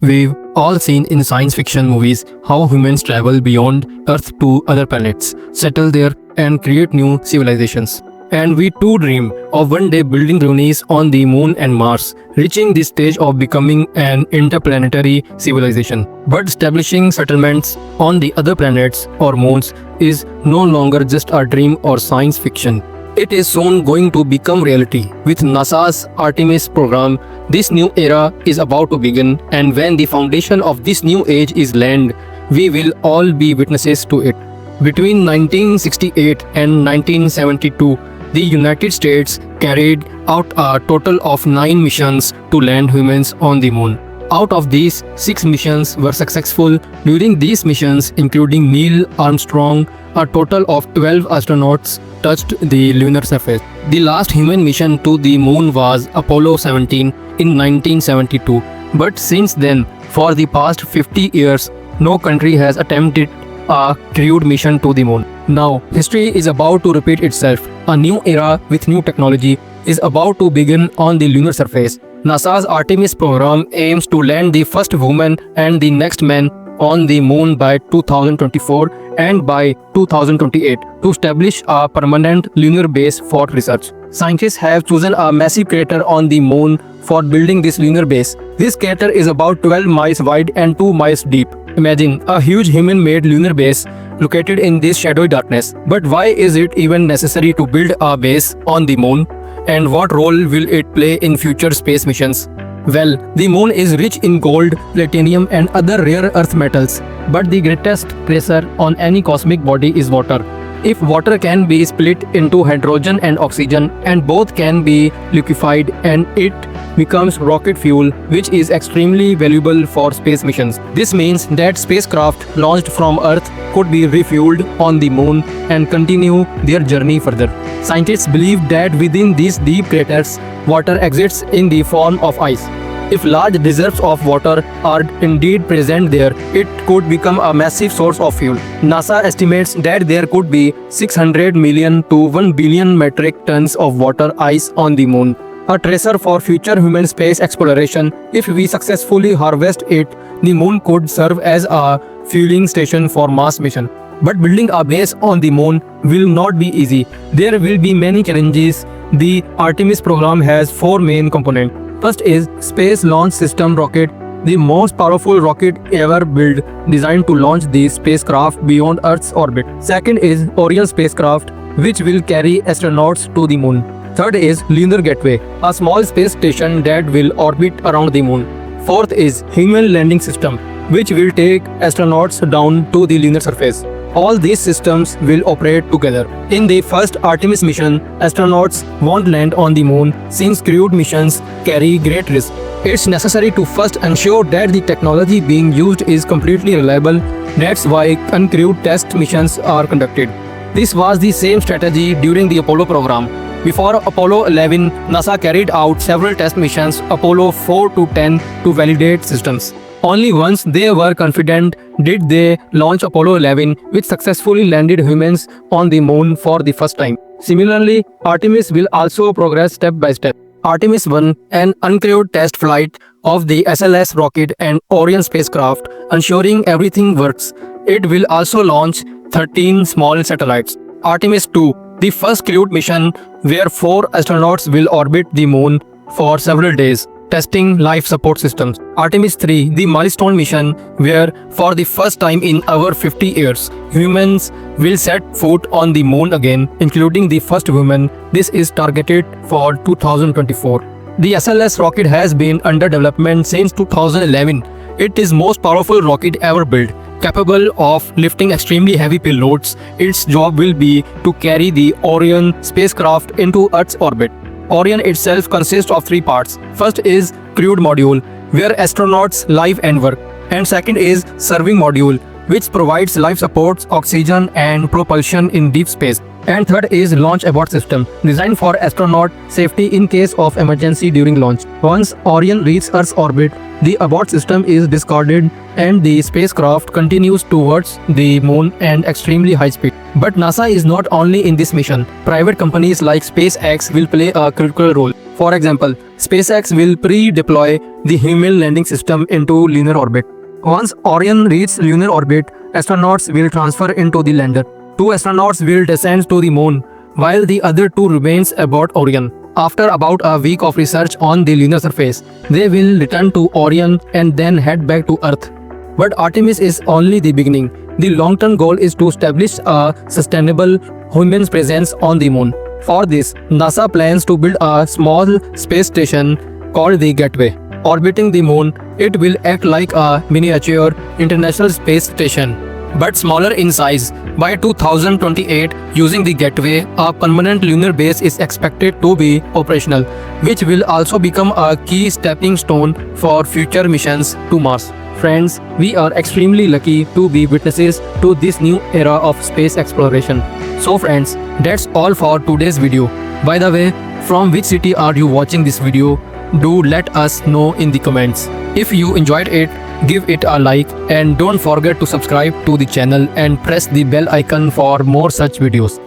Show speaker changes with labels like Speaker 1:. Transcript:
Speaker 1: We've all seen in science fiction movies how humans travel beyond Earth to other planets, settle there, and create new civilizations. And we too dream of one day building colonies on the Moon and Mars, reaching the stage of becoming an interplanetary civilization. But establishing settlements on the other planets or moons is no longer just a dream or science fiction. It is soon going to become reality. With NASA's Artemis program, this new era is about to begin, and when the foundation of this new age is laid, we will all be witnesses to it. Between 1968 and 1972, the United States carried out a total of 9 missions to land humans on the moon. Out of these, 6 missions were successful. During these missions, including Neil Armstrong, a total of 12 astronauts touched the lunar surface. The last human mission to the moon was Apollo 17 in 1972. But since then, for the past 50 years, no country has attempted a crewed mission to the moon. Now, history is about to repeat itself. A new era with new technology is about to begin on the lunar surface. NASA's Artemis program aims to land the first woman and the next man on the moon by 2024 and by 2028 to establish a permanent lunar base for research. Scientists have chosen a massive crater on the moon for building this lunar base. This crater is about 12 miles wide and 2 miles deep. Imagine a huge human-made lunar base located in this shadowy darkness. But why is it even necessary to build a base on the moon? And what role will it play in future space missions? Well, the moon is rich in gold, platinum and other rare earth metals. But the greatest treasure on any cosmic body is water. If water can be split into hydrogen and oxygen, and both can be liquefied, and it becomes rocket fuel, which is extremely valuable for space missions. This means that spacecraft launched from Earth could be refueled on the moon and continue their journey further. Scientists believe that within these deep craters, water exists in the form of ice. If large reserves of water are indeed present there, it could become a massive source of fuel. NASA estimates that there could be 600 million to 1 billion metric tons of water ice on the moon, a treasure for future human space exploration. If we successfully harvest it, the moon could serve as a fueling station for Mars mission. But building a base on the moon will not be easy. There will be many challenges. The Artemis program has 4 main components. First is Space Launch System rocket, the most powerful rocket ever built, designed to launch the spacecraft beyond Earth's orbit. Second is Orion spacecraft, which will carry astronauts to the moon. Third is Lunar Gateway, a small space station that will orbit around the moon. Fourth is Human Landing System, which will take astronauts down to the lunar surface. All these systems will operate together. In the first Artemis mission, astronauts won't land on the moon since crewed missions carry great risk. It's necessary to first ensure that the technology being used is completely reliable. That's why uncrewed test missions are conducted. This was the same strategy during the Apollo program. Before Apollo 11, NASA carried out several test missions, Apollo 4 to 10, to validate systems. Only once they were confident did they launch Apollo 11, which successfully landed humans on the moon for the first time. Similarly, Artemis will also progress step by step. Artemis 1, an uncrewed test flight of the SLS rocket and Orion spacecraft, ensuring everything works. It will also launch 13 small satellites. Artemis 2, the first crewed mission where 4 astronauts will orbit the moon for several days, testing life support systems. Artemis 3, the milestone mission where for the first time in over 50 years, humans will set foot on the moon again, including the first woman. This is targeted for 2024. The SLS rocket has been under development since 2011. It is most powerful rocket ever built, capable of lifting extremely heavy payloads. Its job will be to carry the Orion spacecraft into Earth's orbit. Orion itself consists of 3 parts. First is crewed module, where astronauts live and work. And second is serving module, which provides life supports, oxygen and propulsion in deep space. And third is launch abort system, designed for astronaut safety in case of emergency during launch. Once Orion reaches Earth's orbit, the abort system is discarded and the spacecraft continues towards the moon at extremely high speed. But NASA is not only in this mission. Private companies like SpaceX will play a critical role. For example, SpaceX will pre-deploy the human landing system into lunar orbit. Once Orion reaches lunar orbit, astronauts will transfer into the lander. 2 astronauts will descend to the moon, while the other 2 remains aboard Orion. After about a week of research on the lunar surface, they will return to Orion and then head back to Earth. But Artemis is only the beginning. The long-term goal is to establish a sustainable human presence on the moon. For this, NASA plans to build a small space station called the Gateway. Orbiting the moon, it will act like a miniature international space station, but smaller in size. By 2028, using the Gateway, a permanent lunar base is expected to be operational, which will also become a key stepping stone for future missions to Mars. Friends, we are extremely lucky to be witnesses to this new era of space exploration. So friends, that's all for today's video. By the way, from which city are you watching this video? Do let us know in the comments. If you enjoyed it, give it a like and don't forget to subscribe to the channel and press the bell icon for more such videos.